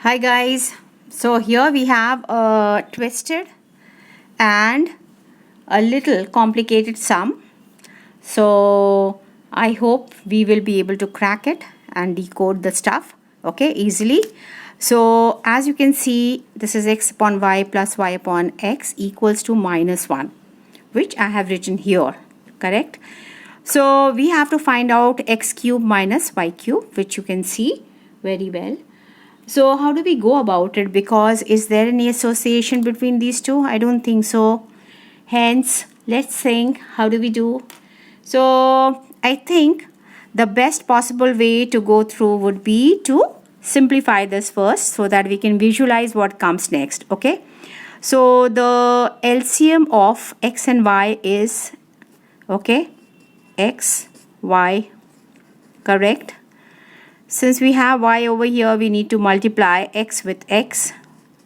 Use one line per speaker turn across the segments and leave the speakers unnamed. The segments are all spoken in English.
Hi guys, so here we have a twisted and a little complicated sum. So I hope we will be able to crack it and decode the stuff easily. So as you can see, this is x upon y plus y upon x equals to -1, which I have written here, correct? So we have to find out x cube minus y cube, which you can see very well. So how do we go about it? Because is there any association between these two? I don't think so. Hence, let's think, how do we do? So I think the best possible way to go through would be to simplify this first so that we can visualize what comes next. Okay. So the LCM of x and y is x, y, correct? Since we have y over here, we need to multiply x with x.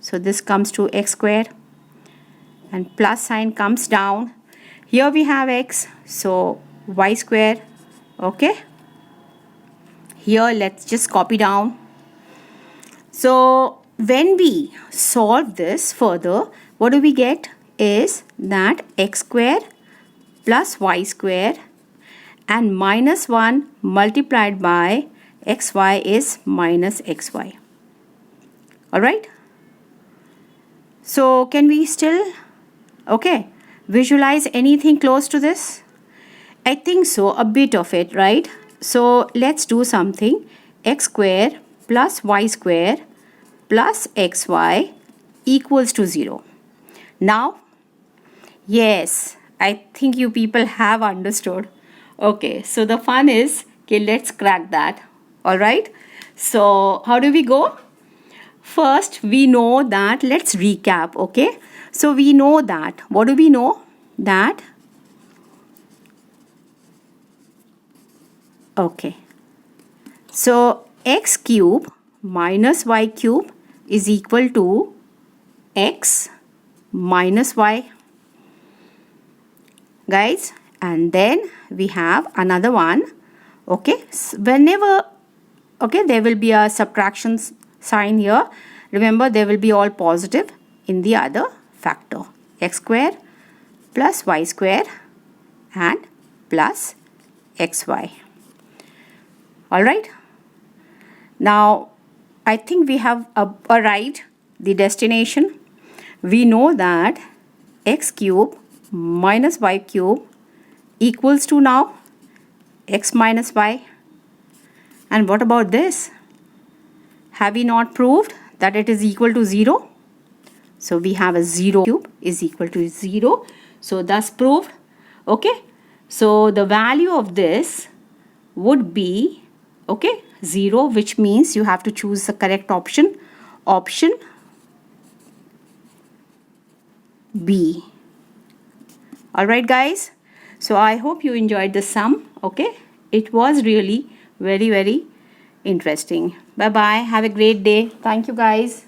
So this comes to x squared and plus sign comes down. Here we have x, so y squared. Okay. Here let's just copy down. So when we solve this further, what do we get is that x squared plus y squared and -1 multiplied by xy is minus xy. Alright. So can we still visualize anything close to this? I think so, a bit of it, right? So let's do something. X square plus y square plus xy equals to 0. Now, yes, I think you people have understood. Okay, so the fun is, let's crack that. Alright, so how do we go? First, we know that, let's recap, okay? So we know that, what do we know? That, so x cube minus y cube is equal to x minus y. Guys, and then we have another one, whenever there will be a subtraction sign here. Remember, there will be all positive in the other factor. X square plus y square and plus xy. Alright. Now, I think we have arrived the destination. We know that x cube minus y cube equals to now x minus y. And what about this? Have we not proved that it is equal to 0? So we have a 0 cube is equal to 0. So thus proved. Okay. So the value of this would be 0, which means you have to choose the correct option. Option B. Alright guys. So I hope you enjoyed the sum. It was really very interesting. Bye bye. Have a great day. Thank you guys.